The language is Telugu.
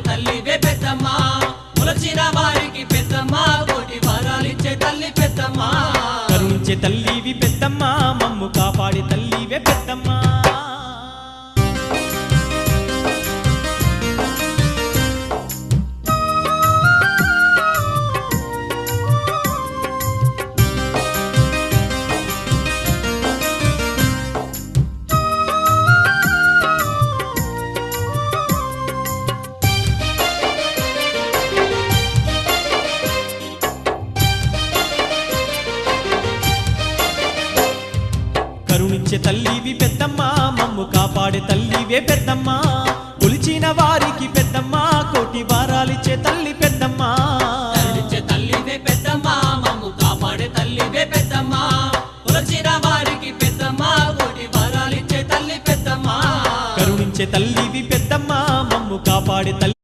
తల్లివే పెద్దమ్మ కొలచిన వారికి పెద్దమ్మ కోటి వరాలిచ్చే తల్లి పెద్దమ్మ కరుణించే తల్లివి పెద్దమ్మ మమ్ము కాపాడే తల్లివే పెద్దమ్మ కరుణించే తల్లివి పెద్దమ్మ మమ్ము కాపాడే తల్లివే పెద్దమ్మ కొలిచిన వారికి పెద్దమ్మ కోటి వారాలిచ్చే తల్లి పెద్దమ్మ కరుణించే తల్లివే పెద్దమ్మ మమ్ము కాపాడే తల్లివే పెద్దమ్మ కొలచిన వారికి పెద్దమ్మ కోటి వరాలిచ్చే తల్లి పెద్దమ్మ కరుణించే తల్లివి పెద్దమ్మ మమ్ము కాపాడే తల్లి